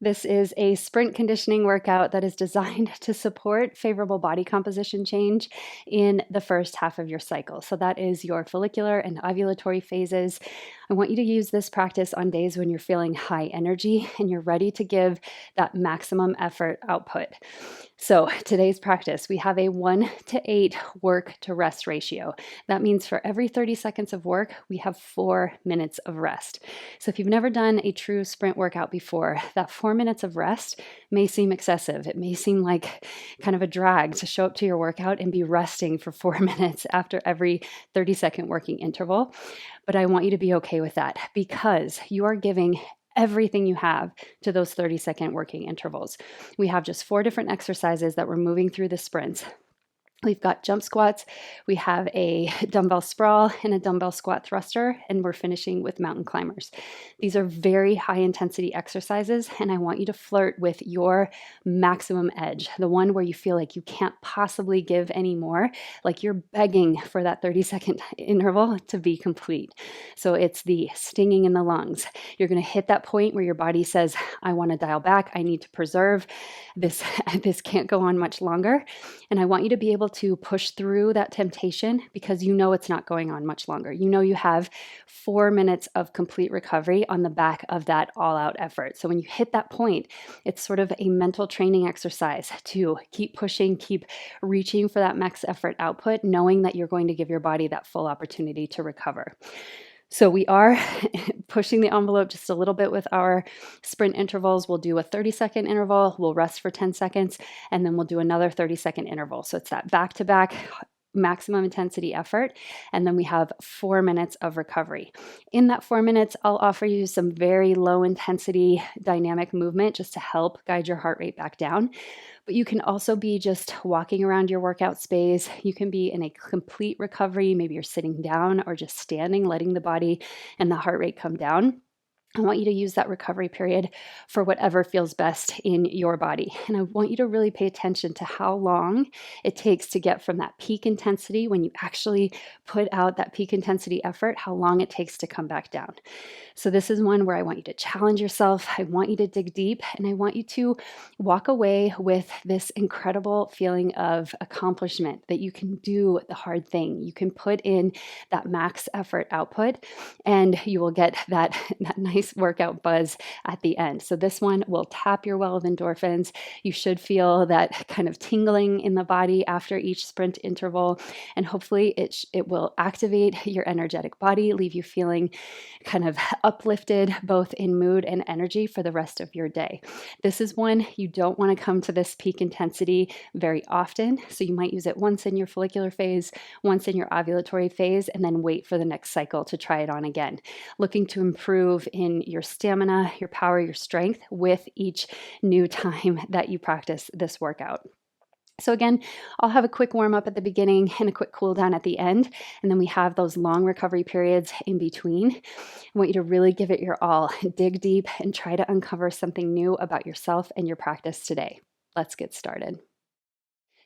This is a sprint conditioning workout that is designed to support favorable body composition change in the first half of your cycle. So that is your follicular and ovulatory phases. I want you to use this practice on days when you're feeling high energy and you're ready to give that maximum effort output. So today's practice, we have a 1:8 work to rest ratio. That means for every 30 seconds of work, we have 4 minutes of rest. So if you've never done a true sprint workout before, that 4 minutes of rest may seem excessive. It may seem like kind of a drag to show up to your workout and be resting for 4 minutes after every 30-second working interval. But I want you to be okay with that because you are giving everything you have to those 30-second working intervals. We have just 4 different exercises that we're moving through the sprints. We've got jump squats, we have a dumbbell sprawl and a dumbbell squat thruster, and we're finishing with mountain climbers. These are very high intensity exercises, and I want you to flirt with your maximum edge, the one where you feel like you can't possibly give any more, like you're begging for that 30-second interval to be complete. So it's the stinging in the lungs. You're going to hit that point where your body says, I want to dial back, I need to preserve this. This can't go on much longer. And I want you to be able to push through that temptation because you know it's not going on much longer. You know you have 4 minutes of complete recovery on the back of that all-out effort. So when you hit that point, it's sort of a mental training exercise to keep pushing, keep reaching for that max effort output, knowing that you're going to give your body that full opportunity to recover. So we are pushing the envelope just a little bit with our sprint intervals. We'll do a 30-second interval, we'll rest for 10 seconds, and then we'll do another 30-second interval. So it's that back-to-back maximum intensity effort, and then we have 4 minutes of recovery. In that 4 minutes, I'll offer you some very low intensity dynamic movement just to help guide your heart rate back down. But you can also be just walking around your workout space. You can be in a complete recovery. Maybe you're sitting down or just standing, letting the body and the heart rate come down. I want you to use that recovery period for whatever feels best in your body. And I want you to really pay attention to how long it takes to get from that peak intensity when you actually put out that peak intensity effort, how long it takes to come back down. So this is one where I want you to challenge yourself. I want you to dig deep, and I want you to walk away with this incredible feeling of accomplishment that you can do the hard thing. You can put in that max effort output, and you will get that nice workout buzz at the end. So this one will tap your well of endorphins. You should feel that kind of tingling in the body after each sprint interval, and hopefully it will activate your energetic body, leave you feeling kind of uplifted both in mood and energy for the rest of your day. This is one you don't want to come to this peak intensity very often, so you might use it once in your follicular phase, once in your ovulatory phase, and then wait for the next cycle to try it on again. Looking to improve in your stamina, your power, your strength with each new time that you practice this workout. So again, I'll have a quick warm up at the beginning and a quick cool down at the end, and then we have those long recovery periods in between. I want you to really give it your all, dig deep, and try to uncover something new about yourself and your practice today. Let's get started.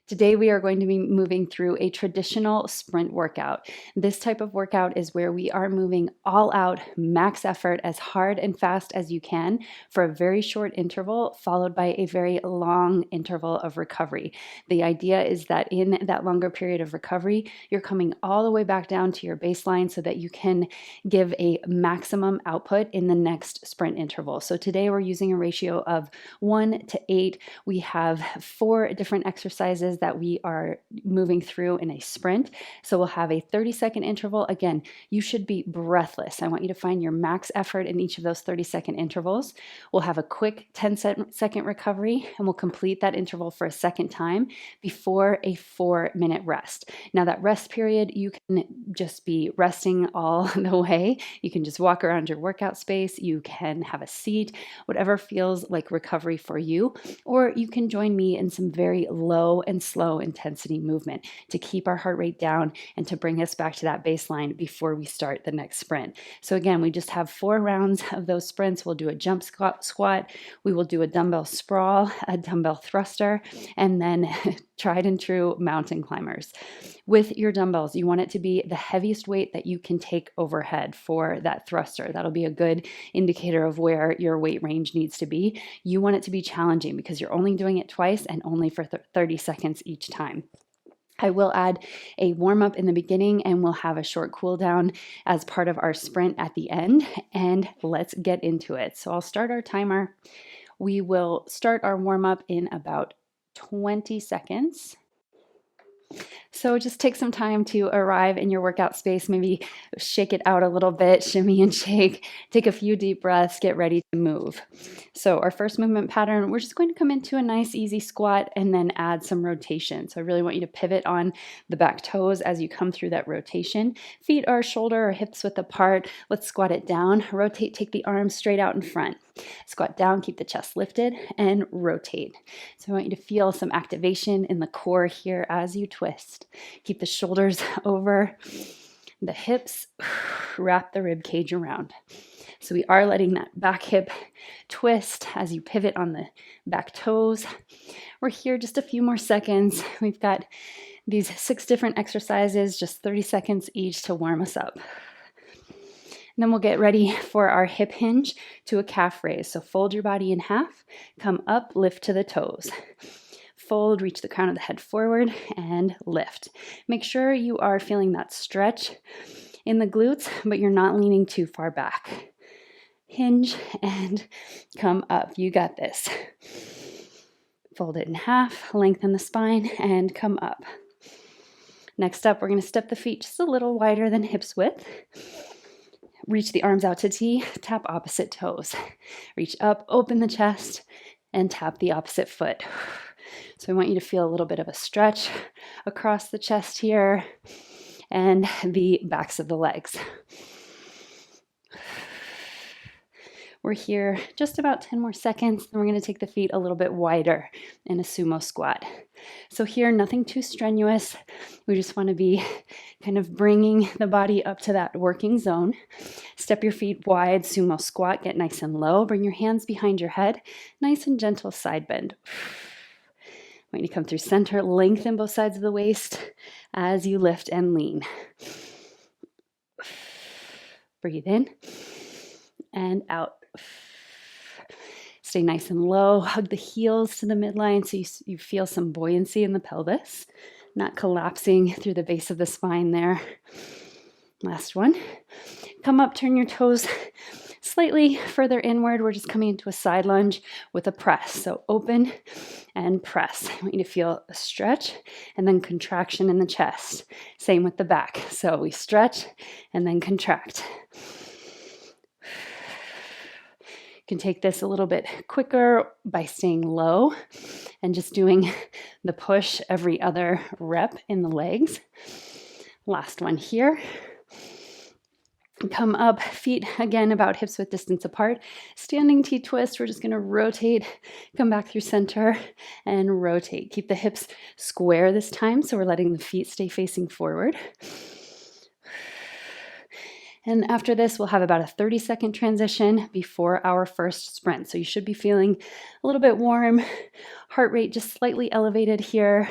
Today, we are going to be moving through a traditional sprint workout. This type of workout is where we are moving all out, max effort, as hard and fast as you can for a very short interval, followed by a very long interval of recovery. The idea is that in that longer period of recovery, you're coming all the way back down to your baseline so that you can give a maximum output in the next sprint interval. So today, we're using a ratio of 1:8. We have 4 different exercises that we are moving through in a sprint. So we'll have a 30-second interval. Again, you should be breathless. I want you to find your max effort in each of those 30-second intervals. We'll have a quick 10-second recovery, and we'll complete that interval for a second time before a 4-minute rest. Now that rest period, you can just be resting all the way. You can just walk around your workout space. You can have a seat, whatever feels like recovery for you, or you can join me in some very low and slow intensity movement to keep our heart rate down and to bring us back to that baseline before we start the next sprint. So again, we just have 4 rounds of those sprints. We'll do a jump squat, we will do a dumbbell sprawl, a dumbbell thruster, and then tried and true mountain climbers. With your dumbbells, you want it to be the heaviest weight that you can take overhead for that thruster. That'll be a good indicator of where your weight range needs to be. You want it to be challenging because you're only doing it twice and only for 30 seconds each time. I will add a warm up in the beginning and we'll have a short cool down as part of our sprint at the end. And let's get into it. So I'll start our timer. We will start our warm up in about 20 seconds. So just take some time to arrive in your workout space, maybe shake it out a little bit, shimmy and shake, take a few deep breaths, get ready to move. So our first movement pattern, we're just going to come into a nice easy squat and then add some rotation. So I really want you to pivot on the back toes as you come through that rotation. Feet are shoulder or hips width apart. Let's squat it down, rotate, take the arms straight out in front. Squat down, keep the chest lifted, and rotate. So I want you to feel some activation in the core here as you twist. Keep the shoulders over the hips, wrap the rib cage around. So we are letting that back hip twist as you pivot on the back toes. We're here just a few more seconds. We've got these 6 different exercises, just 30 seconds each to warm us up. And then we'll get ready for our hip hinge to a calf raise. So fold your body in half, come up, lift to the toes. Fold, reach the crown of the head forward and lift. Make sure you are feeling that stretch in the glutes, but you're not leaning too far back. Hinge and come up. You got this. Fold it in half, lengthen the spine and come up. Next up, we're going to step the feet just a little wider than hips width. Reach the arms out to T, tap opposite toes. Reach up, open the chest, and tap the opposite foot. So I want you to feel a little bit of a stretch across the chest here and the backs of the legs. We're here just about 10 more seconds, and we're going to take the feet a little bit wider in a sumo squat. So here, nothing too strenuous. We just want to be kind of bringing the body up to that working zone. Step your feet wide, sumo squat, get nice and low. Bring your hands behind your head, nice and gentle side bend. When you come through center, lengthen both sides of the waist as you lift and lean. Breathe in and out. Stay nice and low. Hug the heels to the midline so you feel some buoyancy in the pelvis, not collapsing through the base of the spine there. Last one. Come up, turn your toes slightly further inward. We're just coming into a side lunge with a press. So open and press. I want you to feel a stretch and then contraction in the chest. Same with the back. So we stretch and then contract. You can take this a little bit quicker by staying low and just doing the push every other rep in the legs. Last one here. Come up, feet again about hips width distance apart. Standing T-twist, we're just going to rotate, come back through center and rotate. Keep the hips square this time, so we're letting the feet stay facing forward. And after this, we'll have about a 30-second transition before our first sprint. So you should be feeling a little bit warm, heart rate just slightly elevated here.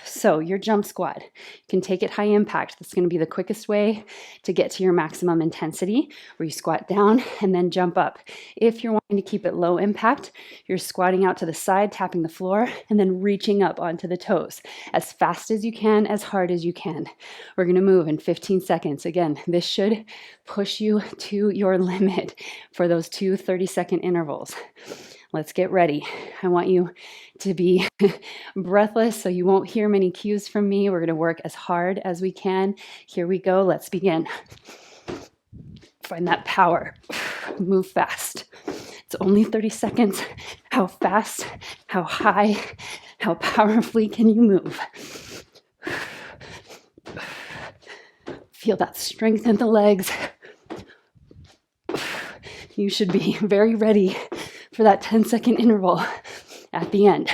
So your jump squat, you can take it high impact. That's going to be the quickest way to get to your maximum intensity, where you squat down and then jump up. If you're wanting to keep it low impact, you're squatting out to the side, tapping the floor, and then reaching up onto the toes as fast as you can, as hard as you can. We're going to move in 15 seconds. Again, this should push you to your limit for those 2 30-second intervals. Let's get ready. I want you to be breathless so you won't hear many cues from me. We're going to work as hard as we can. Here we go. Let's begin. Find that power. Move fast. It's only 30 seconds. How fast, how high, how powerfully can you move? Feel that strength in the legs. You should be very ready for that 10-second interval at the end.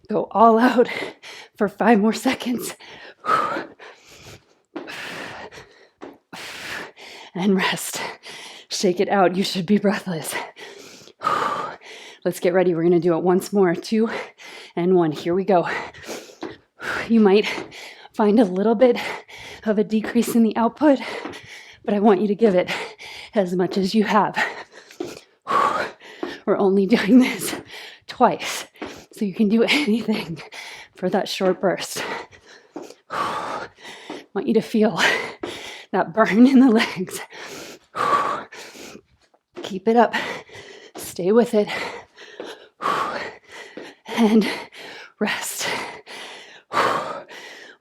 Go all out for 5 more seconds. And rest. Shake it out. You should be breathless. Let's get ready. We're going to do it once more. 2 and 1. Here we go. You might find a little bit of a decrease in the output, but I want you to give it as much as you have. We're only doing this twice, so you can do anything for that short burst. I want you to feel that burn in the legs. Keep it up. Stay with it. And rest.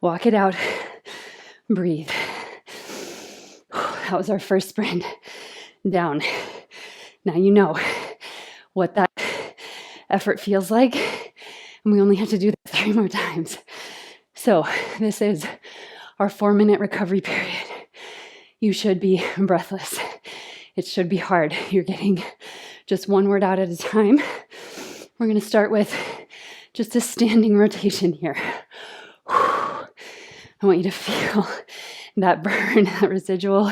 Walk it out. Breathe. That was our first sprint. Down. Now you know what that effort feels like. And we only have to do that 3 more times. So this is our 4-minute recovery period. You should be breathless. It should be hard. You're getting just 1 word out at a time. We're going to start with just a standing rotation here. I want you to feel that burn, that residual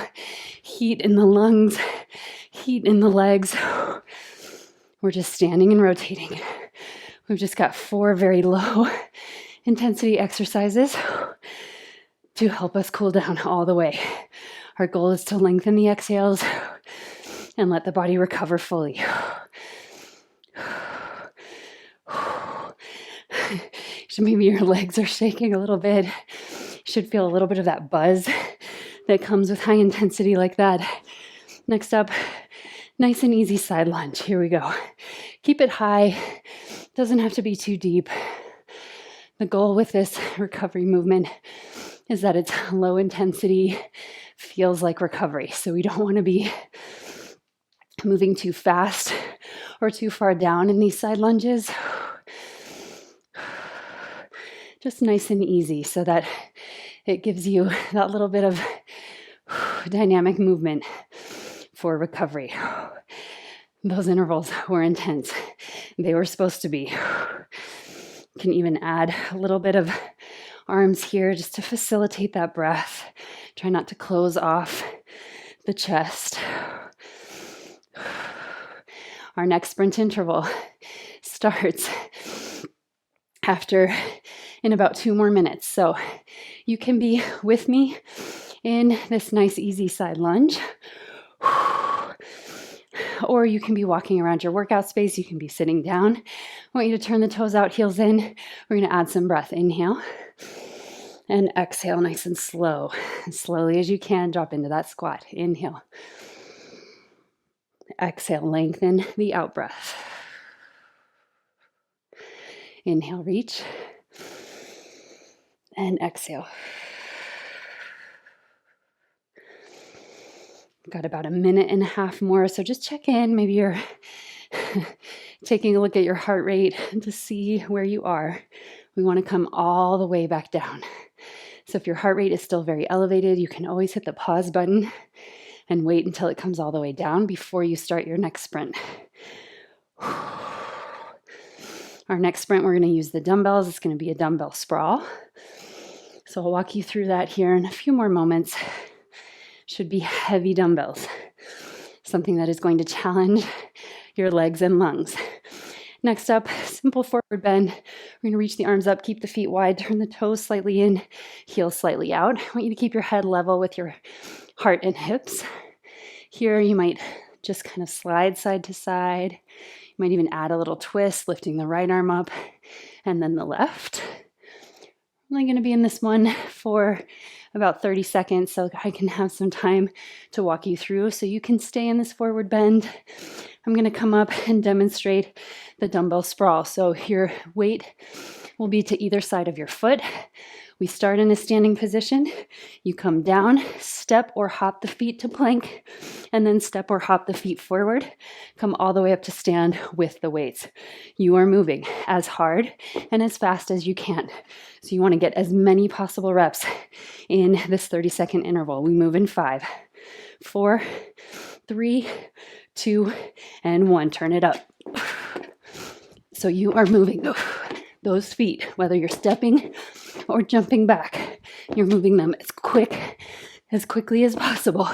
heat in the lungs, heat in the legs. We're just standing and rotating. We've just got 4 very low intensity exercises to help us cool down all the way. Our goal is to lengthen the exhales and let the body recover fully. So maybe your legs are shaking a little bit. You should feel a little bit of that buzz that comes with high intensity like that. Next up, nice and easy side lunge. Here we go. Keep it high. Doesn't have to be too deep. The goal with this recovery movement is that it's low intensity, feels like recovery. So we don't want to be moving too fast or too far down in these side lunges. Just nice and easy so that it gives you that little bit of dynamic movement for recovery. Those intervals were intense. They were supposed to be. You can even add a little bit of arms here just to facilitate that breath. Try not to close off the chest. Our next sprint interval starts in about 2 more minutes. So you can be with me in this nice easy side lunge, or you can be walking around your workout space. You can be sitting down. I want you to turn the toes out, heels in. We're going to add some breath. Inhale and exhale, nice and slow. As slowly as you can, drop into that squat. Inhale. Exhale, lengthen the out breath. Inhale, reach. And exhale. Got about 1.5 minutes more, so just check in. Maybe you're taking a look at your heart rate to see where you are. We want to come all the way back down. So if your heart rate is still very elevated, you can always hit the pause button and wait until it comes all the way down before you start your next sprint. Our next sprint, we're going to use the dumbbells. It's going to be a dumbbell sprawl. So I'll walk you through that here in a few more moments. Should be heavy dumbbells, something that is going to challenge your legs and lungs. Next up, simple forward bend. We're going to reach the arms up, keep the feet wide, turn the toes slightly in, heels slightly out. I want you to keep your head level with your heart and hips. Here you might just kind of slide side to side. You might even add a little twist, lifting the right arm up and then the left. I'm only going to be in this one for about 30 seconds so I can have some time to walk you through. So you can stay in this forward bend. I'm going to come up and demonstrate the dumbbell sprawl. So your weight will be to either side of your foot. We start in a standing position. You come down, step or hop the feet to plank, and then step or hop the feet forward. Come all the way up to stand with the weights. You are moving as hard and as fast as you can. So you want to get as many possible reps in this 30-second interval. We move in 5, 4, 3, 2, and 1. Turn it up. So you are moving those feet, whether you're stepping or jumping back. You're moving them as quickly as possible.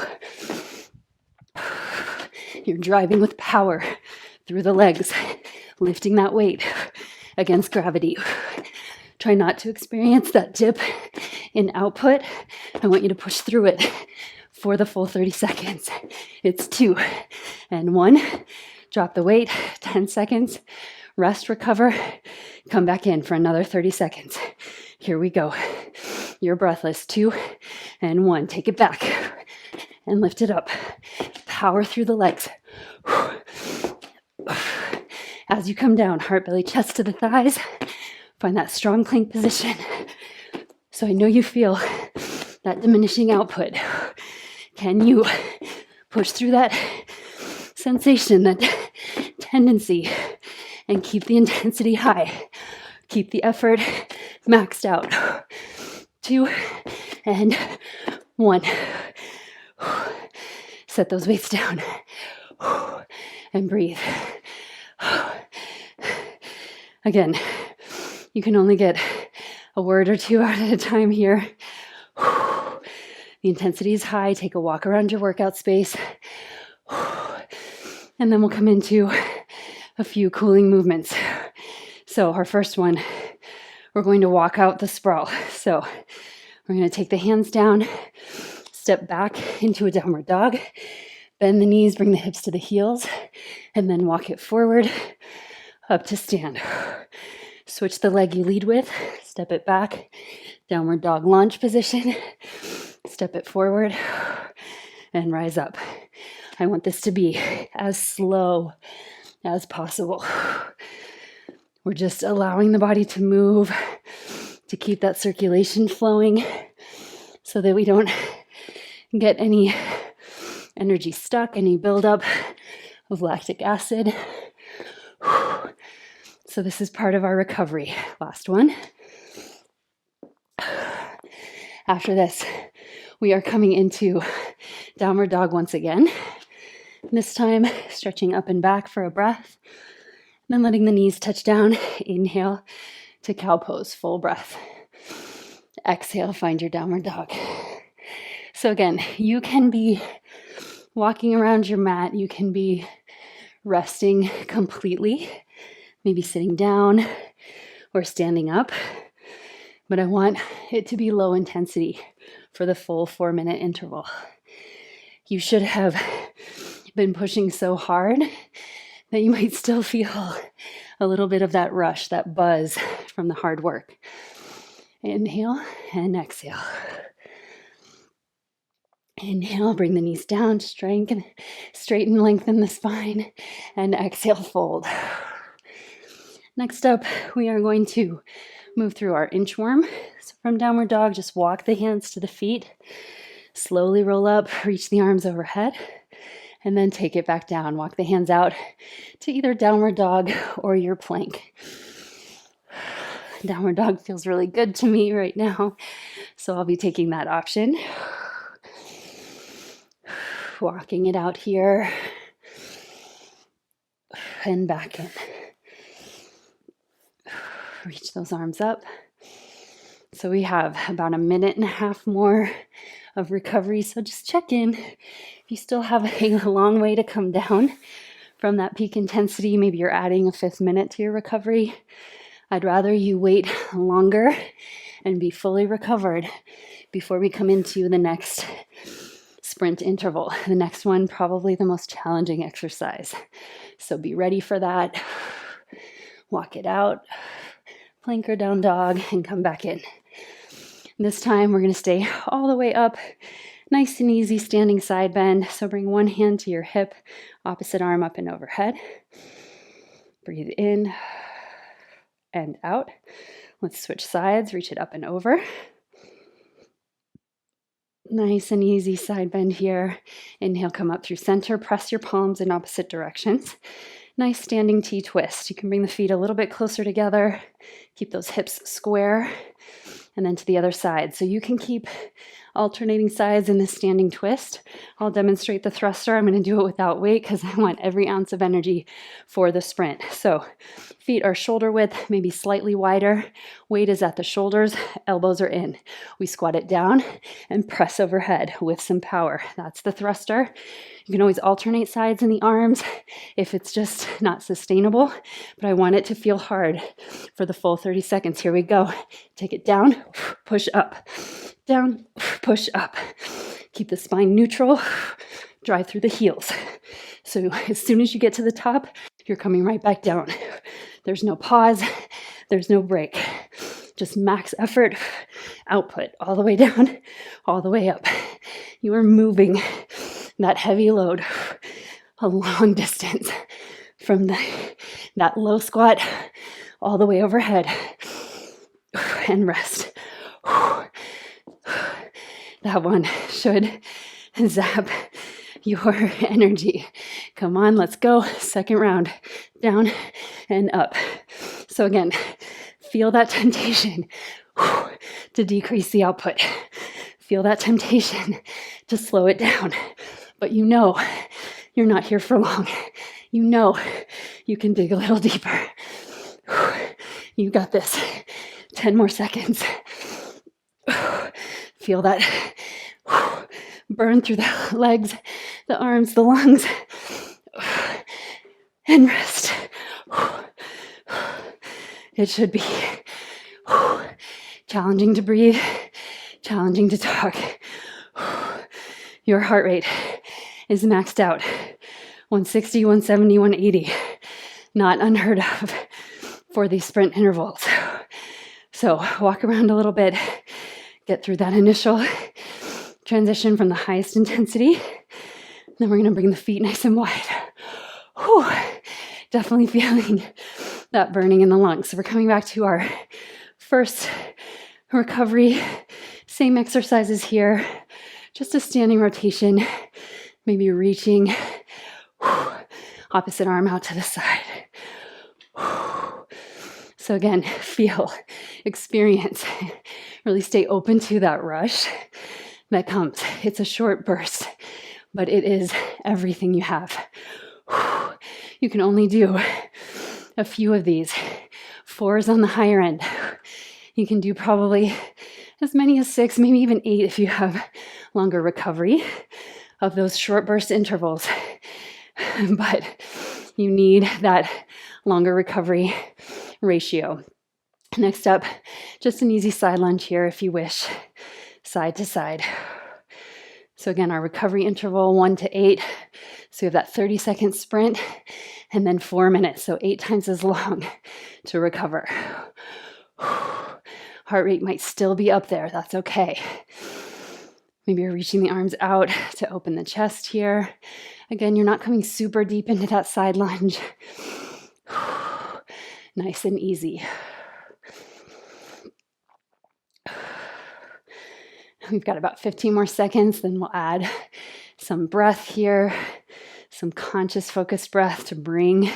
You're driving with power through the legs, lifting that weight against gravity. Try not to experience that dip in output. I want you to push through it for the full 30 seconds. It's 2 and 1. Drop the weight, 10 seconds. Rest, recover, come back in for another 30 seconds. Here we go. You're breathless. 2 and 1. Take it back and lift it up. Power through the legs. As you come down, heart, belly, chest to the thighs. Find that strong plank position. So I know you feel that diminishing output. Can you push through that sensation, that tendency, and keep the intensity high? Keep the effort maxed out. 2 and 1. Set those weights down and breathe. Again, you can only get a word or two out at a time here. The intensity is high. Take a walk around your workout space. And then we'll come into a few cooling movements. So our first one, we're going to walk out the sprawl. So we're going to take the hands down, step back into a downward dog, bend the knees, bring the hips to the heels, and then walk it forward up to stand. Switch the leg you lead with, step it back, downward dog lunge position, step it forward, and rise up. I want this to be as slow as possible. We're just allowing the body to move, to keep that circulation flowing so that we don't get any energy stuck, any buildup of lactic acid. So this is part of our recovery. Last one. After this, we are coming into downward dog once again. This time, stretching up and back for a breath. Then letting the knees touch down. Inhale to cow pose, full breath. Exhale, find your downward dog. So again, you can be walking around your mat. You can be resting completely, maybe sitting down or standing up. But I want it to be low intensity for the full 4-minute interval. You should have been pushing so hard that you might still feel a little bit of that rush, that buzz from the hard work. Inhale and exhale. Inhale, bring the knees down, straighten, lengthen the spine, and exhale, fold. Next up, we are going to move through our inchworm. So from downward dog, just walk the hands to the feet, slowly roll up, reach the arms overhead, and then take it back down. Walk the hands out to either downward dog or your plank. Downward dog feels really good to me right now, so I'll be taking that option. Walking it out here and back in. Reach those arms up. So we have about 1.5 minutes more of recovery. So just check in. If you still have a long way to come down from that peak intensity, maybe you're adding a 5th minute to your recovery. I'd rather you wait longer and be fully recovered before we come into the next sprint interval. The next one, probably the most challenging exercise. So be ready for that. Walk it out, plank or down dog, and come back in. This time we're going to stay all the way up, nice and easy standing side bend. So bring one hand to your hip, opposite arm up and overhead. Breathe in and out. Let's switch sides, reach it up and over. Nice and easy side bend here. Inhale, come up through center, press your palms in opposite directions. Nice standing T-twist. You can bring the feet a little bit closer together. Keep those hips square. And then to the other side. So you can keep alternating sides in this standing twist. I'll demonstrate the thruster. I'm going to do it without weight because I want every ounce of energy for the sprint. So feet are shoulder width, maybe slightly wider. Weight is at the shoulders, elbows are in. We squat it down and press overhead with some power. That's the thruster. You can always alternate sides in the arms if it's just not sustainable, but I want it to feel hard for the full 30 seconds. Here we go. Take it down, push up, down, push up. Keep the spine neutral, drive through the heels. So as soon as you get to the top, you're coming right back down. There's no pause, there's no break. Just max effort, output, all the way down, all the way up. You are moving that heavy load a long distance from that low squat all the way overhead, and rest. That one should zap your energy. Come on, let's go. Second round, down and up. So again, feel that temptation to decrease the output. Feel that temptation to slow it down. But you know you're not here for long. You know you can dig a little deeper. You got this. 10 more seconds. Feel that burn through the legs, the arms, the lungs. And rest. It should be challenging to breathe, challenging to talk. Your heart rate is maxed out. 160, 170, 180. Not unheard of for these sprint intervals. So walk around a little bit, get through that initial transition from the highest intensity. Then we're going to bring the feet nice and wide. Whew. Definitely feeling that burning in the lungs. So we're coming back to our first recovery. Same exercises here. Just a standing rotation. Maybe reaching. Opposite arm out to the side. So again, feel, experience, really stay open to that rush that comes. It's a short burst, but it is everything you have. You can only do a few of these. 4 is on the higher end. You can do probably as many as 6, maybe even 8 if you have longer recovery of those short burst intervals. But you need that longer recovery ratio. Next up, just an easy side lunge here if you wish, side to side. So again, our recovery interval 1 to 8. So we have that 30-second sprint and then 4 minutes. So 8 times as long to recover. Heart rate might still be up there. That's okay. Maybe you're reaching the arms out to open the chest here. Again, you're not coming super deep into that side lunge. Nice and easy. We've got about 15 more seconds, then we'll add some breath here, some conscious focused breath to bring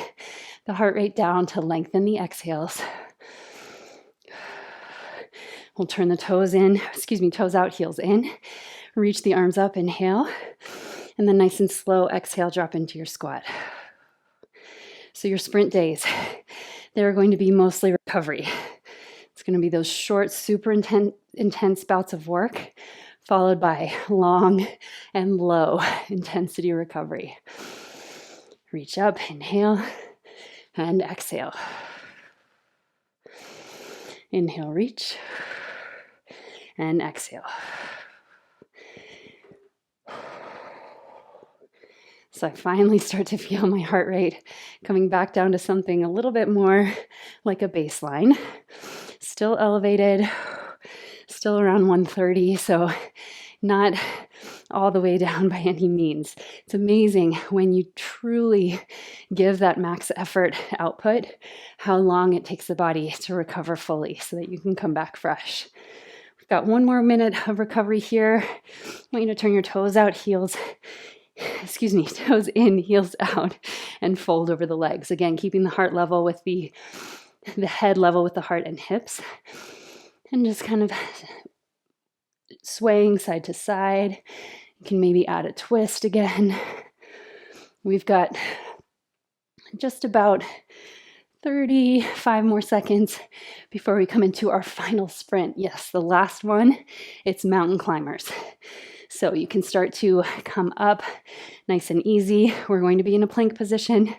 the heart rate down to lengthen the exhales. We'll turn the toes out, heels in. Reach the arms up, inhale. And then nice and slow, exhale, drop into your squat. So your sprint days, they're going to be mostly recovery. It's going to be those short, super intense bouts of work, followed by long and low intensity recovery. Reach up, inhale, and exhale. Inhale, reach, and exhale. So I finally start to feel my heart rate coming back down to something a little bit more like a baseline. Still elevated, still around 130, so not all the way down by any means. It's amazing when you truly give that max effort output, how long it takes the body to recover fully so that you can come back fresh. We've got 1 more minute of recovery here. I want you to turn your toes out, toes in, heels out, and fold over the legs. Again, keeping the heart level with the head level with the heart and hips. And just kind of swaying side to side. You can maybe add a twist again. We've got just about 35 more seconds before we come into our final sprint. Yes, the last one, it's mountain climbers. So you can start to come up nice and easy. We're going to be in a plank position.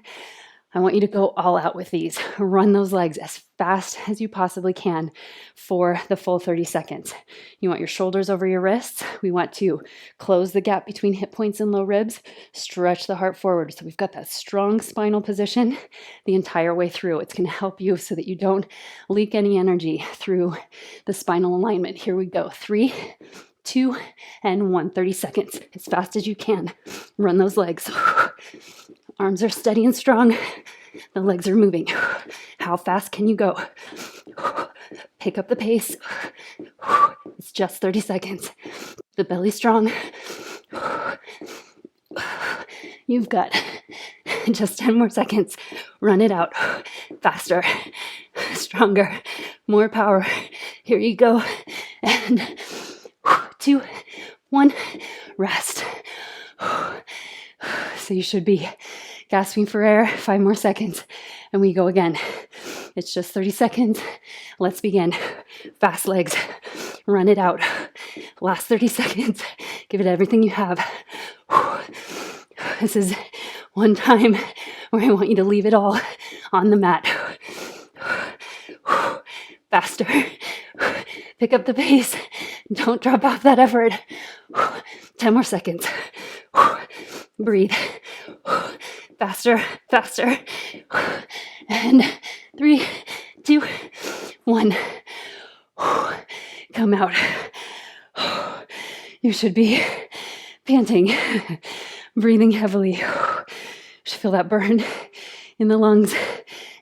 I want you to go all out with these. Run those legs as fast as you possibly can for the full 30 seconds. You want your shoulders over your wrists. We want to close the gap between hip points and low ribs, stretch the heart forward. So we've got that strong spinal position the entire way through. It's going to help you so that you don't leak any energy through the spinal alignment. Here we go. 3, 2, and 1. 30 seconds, as fast as you can. Run those legs. Arms are steady and strong. The legs are moving. How fast can you go? Pick up the pace. It's just 30 seconds. The belly's strong. You've got just 10 more seconds. Run it out. Faster, stronger, more power. Here you go. And 2, 1, rest. So you should be gasping for air. 5 more seconds and we go again. It's just 30 seconds. Let's begin. Fast legs. Run it out. Last 30 seconds. Give it everything you have. This is one time where I want you to leave it all on the mat. Faster. Pick up the pace. Don't drop off that effort. 10 more seconds. Breathe. Faster, faster. And 3, 2, 1. Come out. You should be panting, breathing heavily. You should feel that burn in the lungs,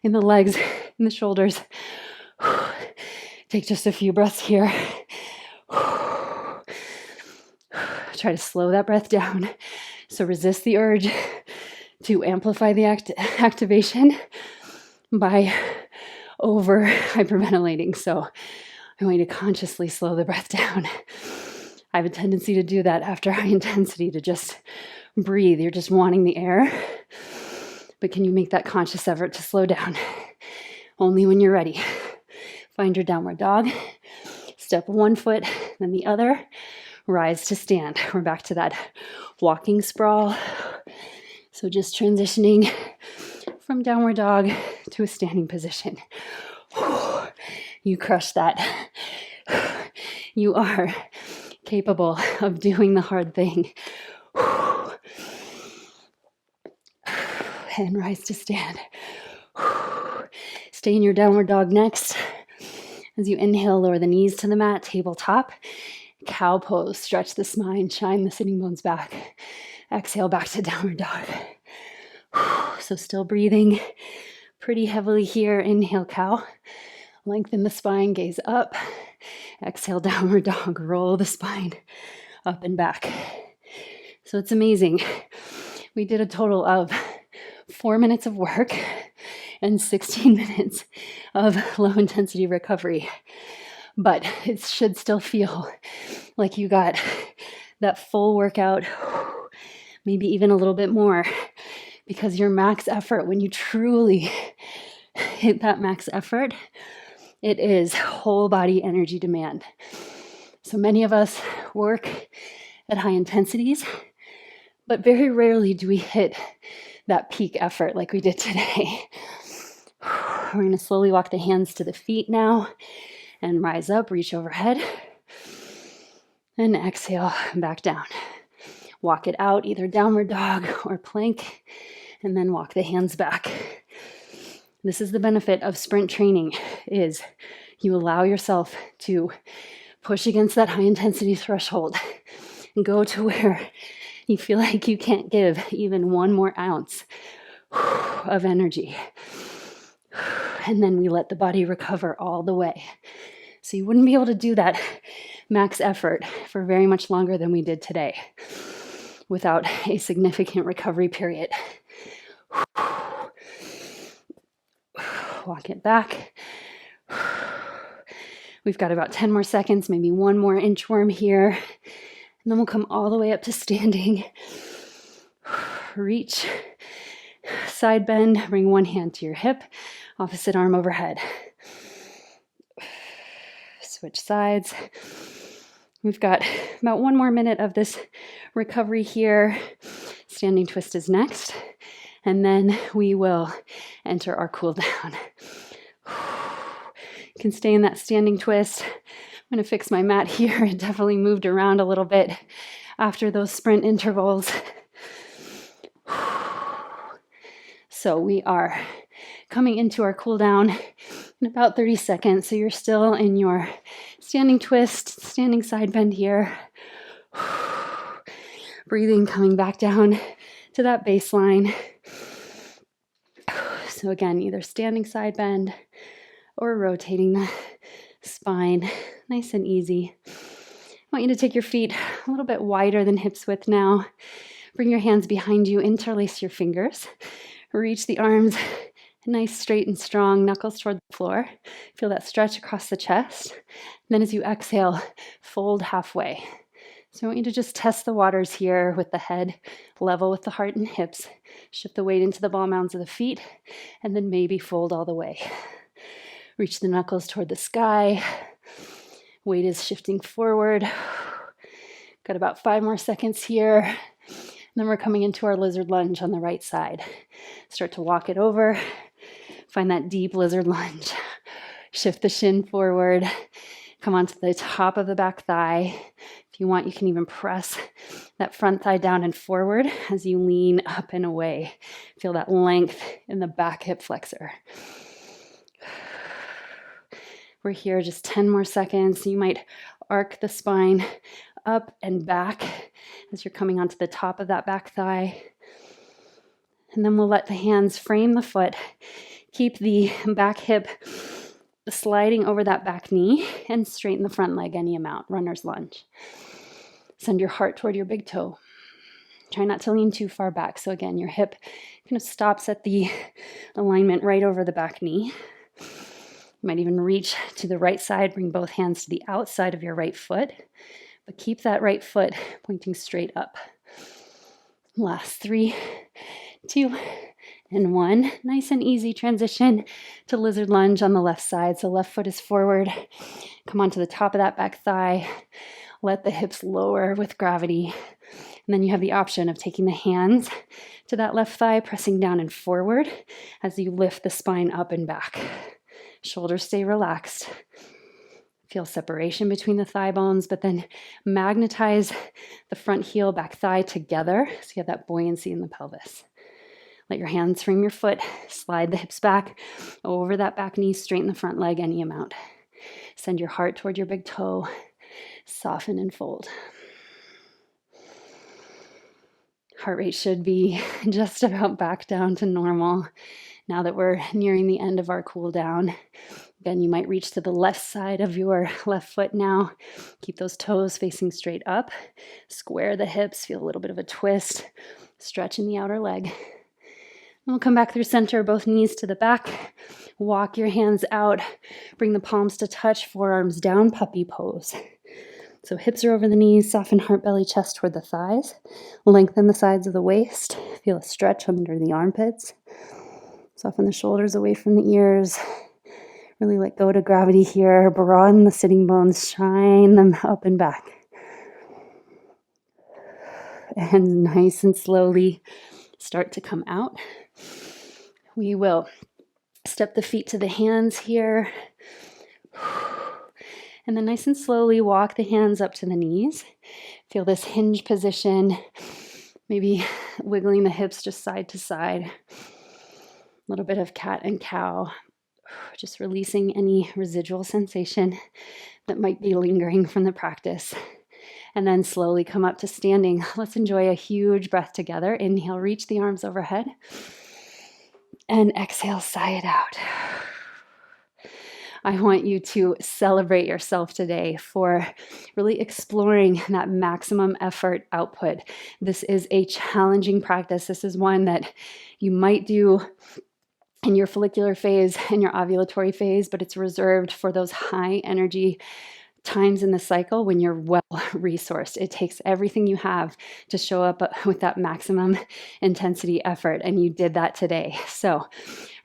in the legs, in the shoulders. Take just a few breaths here. Try to slow that breath down. So resist the urge to amplify the activation by over hyperventilating. So I want you to consciously slow the breath down. I have a tendency to do that after high intensity, to just breathe. You're just wanting the air. But can you make that conscious effort to slow down? Only when you're ready. Find your downward dog. Step one foot, then the other. Rise to stand. We're back to that walking sprawl. So just transitioning from downward dog to a standing position. You crushed that. You are capable of doing the hard thing. And rise to stand. Stay in your downward dog next. As you inhale, lower the knees to the mat, tabletop. Cow pose, stretch the spine, shine the sitting bones back. Exhale, back to downward dog. So still breathing pretty heavily here. Inhale, cow. Lengthen the spine, gaze up. Exhale, downward dog. Roll the spine up and back. So it's amazing. We did a total of 4 minutes of work and 16 minutes of low intensity recovery. But it should still feel like you got that full workout, maybe even a little bit more, because your max effort, when you truly hit that max effort, it is whole body energy demand. So many of us work at high intensities, but very rarely do we hit that peak effort like we did today. We're going to slowly walk the hands to the feet now and rise up, reach overhead, and exhale back down. Walk it out, either downward dog or plank, and then walk the hands back. This is the benefit of sprint training, is you allow yourself to push against that high intensity threshold and go to where you feel like you can't give even one more ounce of energy. And then we let the body recover all the way. So you wouldn't be able to do that max effort for very much longer than we did today without a significant recovery period. Walk it back. We've got about 10 more seconds, maybe one more inchworm here. And then we'll come all the way up to standing. Reach, side bend, bring one hand to your hip, opposite arm overhead. Switch sides. We've got about one more minute of this recovery here. Standing twist is next. And then we will enter our cool down. You can stay in that standing twist. I'm going to fix my mat here. It definitely moved around a little bit after those sprint intervals. So we are coming into our cool down in about 30 seconds. So you're still in your standing twist, standing side bend here. Breathing, coming back down to that baseline. So again, either standing side bend or rotating the spine, nice and easy. I want you to take your feet a little bit wider than hips width now. Bring your hands behind you, interlace your fingers. Reach the arms nice, straight and strong, knuckles toward the floor. Feel that stretch across the chest. And then as you exhale, fold halfway. So I want you to just test the waters here with the head level with the heart and hips. Shift the weight into the ball mounds of the feet, and then maybe fold all the way. Reach the knuckles toward the sky. Weight is shifting forward. Got about 5 more seconds here. And then we're coming into our lizard lunge on the right side. Start to walk it over. Find that deep lizard lunge. Shift the shin forward. Come onto the top of the back thigh. If you want, you can even press that front thigh down and forward as you lean up and away. Feel that length in the back hip flexor. We're here just 10 more seconds. You might arc the spine up and back as you're coming onto the top of that back thigh. And then we'll let the hands frame the foot. Keep the back hip sliding over that back knee and straighten the front leg any amount, runner's lunge. Send your heart toward your big toe. Try not to lean too far back. So again, your hip kind of stops at the alignment right over the back knee. You might even reach to the right side, bring both hands to the outside of your right foot, but keep that right foot pointing straight up. Last 3, 2, and 1. Nice and easy transition to lizard lunge on the left side. So left foot is forward. Come onto the top of that back thigh. Let the hips lower with gravity. And then you have the option of taking the hands to that left thigh, pressing down and forward as you lift the spine up and back. Shoulders stay relaxed. Feel separation between the thigh bones, but then magnetize the front heel, back thigh together so you have that buoyancy in the pelvis. Let your hands frame your foot, slide the hips back over that back knee, straighten the front leg any amount. Send your heart toward your big toe, soften and fold. Heart rate should be just about back down to normal now that we're nearing the end of our cool down. Again, you might reach to the left side of your left foot now. Keep those toes facing straight up. Square the hips, feel a little bit of a twist. Stretch in the outer leg. And we'll come back through center, both knees to the back. Walk your hands out. Bring the palms to touch, forearms down, puppy pose. So hips are over the knees, soften heart, belly, chest toward the thighs. Lengthen the sides of the waist. Feel a stretch under the armpits. Soften the shoulders away from the ears. Really let go to gravity here. Broaden the sitting bones. Shine them up and back. And nice and slowly start to come out. We will step the feet to the hands here. And then nice and slowly walk the hands up to the knees. Feel this hinge position. Maybe wiggling the hips just side to side. A little bit of cat and cow. Just releasing any residual sensation that might be lingering from the practice. And then slowly come up to standing. Let's enjoy a huge breath together. Inhale, reach the arms overhead. And exhale, sigh it out. I want you to celebrate yourself today for really exploring that maximum effort output. This is a challenging practice. This is one that you might do in your follicular phase and your ovulatory phase, but it's reserved for those high energy times in the cycle when you're well resourced. It takes everything you have to show up with that maximum intensity effort, and you did that today. So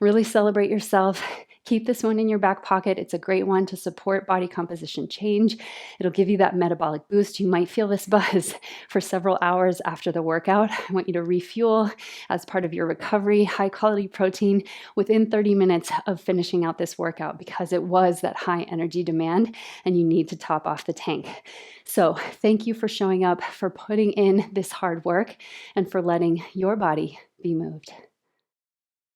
really celebrate yourself. Keep this one in your back pocket. It's a great one to support body composition change. It'll give you that metabolic boost. You might feel this buzz for several hours after the workout. I want you to refuel as part of your recovery, high quality protein within 30 minutes of finishing out this workout, because it was that high energy demand and you need to top off the tank. So thank you for showing up, for putting in this hard work, and for letting your body be moved.